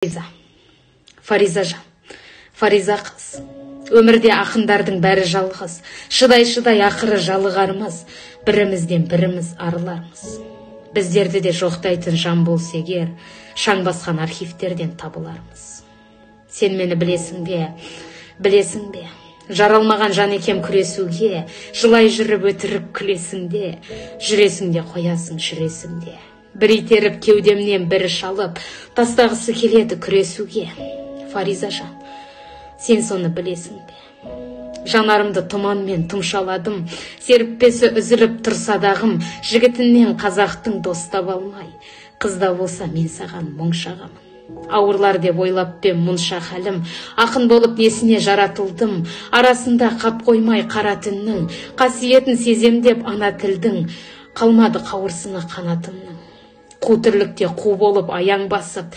Фаризажан, Фариза қыз. Өмірде ақындардың бәрі жалғыз, шыдай ақыры жалығармыз, бірімізден біріміз арылармыз. Біздерді де жоқтайтын жан болса егер, шаң басқан архивтерден табылармыз. Сен мені білесің бе? Жаралмаған жан екем күресуге, жылай жүріп өтіріп күлесіңде, жүресіңде қоясың жүресіңде. Бір итеріп кеудемнен бірі шалып, тастағысы келеді күресуге. Фаризажан, сен соны білесің бе? Жанарымды тұманмен тұмшаладым, серіппесі үзіліп тұрсадағым, жігітінен қазақтың достап алмай, қызда болса мен саған мұң шағамын. Ауырлар деп ойлап пен мұнша хәлім, ақын болып несіне жаратылдым, арасында қап қоймай қара түннің, қасиетін сеземдеп ана тілдің, қалмады қауырсыны қанатымның. Қу тірлікте қу болып аяң басып,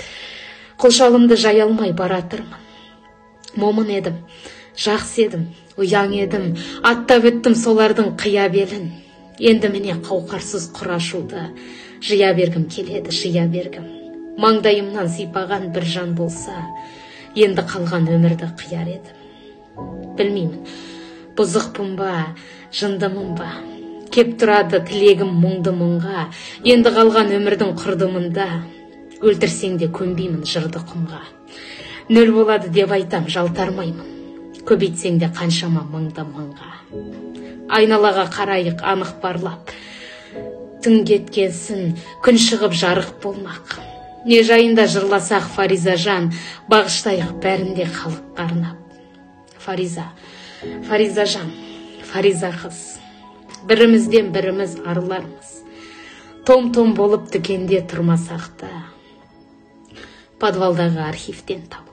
құлшалымды жай алмай баратырмын. Момын едім, жақсы едім, ұяң едім, аттап өттім солардың қия белін. Енді міне қауқарсыз құрашуды, жия бергім келеді, жия бергім. Маңдайымнан сипаған бір жан болса, енді қалған өмірді қияр едім. Білмеймін, бұзықпын ба, жындымын ба, кеп тұрады тілегім мұңды мұңға, енді қалған өмірдің құрдымында, өлтірсең де көнбеймін жырды құмға. Нөл болады деп айтам, жалтармаймын, көбейтсең де қаншама мыңды мыңға. Айналаға қарайық анық барлап, түн кеткенсін, күн шығып жарық болмақ. Не жайында жырласақ Фаризажан, бағыштайық бәрінде халық қарнап. Фаризажан, Фариза қыз, бірімізден біріміз арылармыз. Том-том болып дүкенде тұрмасақ та, подвалдағы архивтен табылармыз.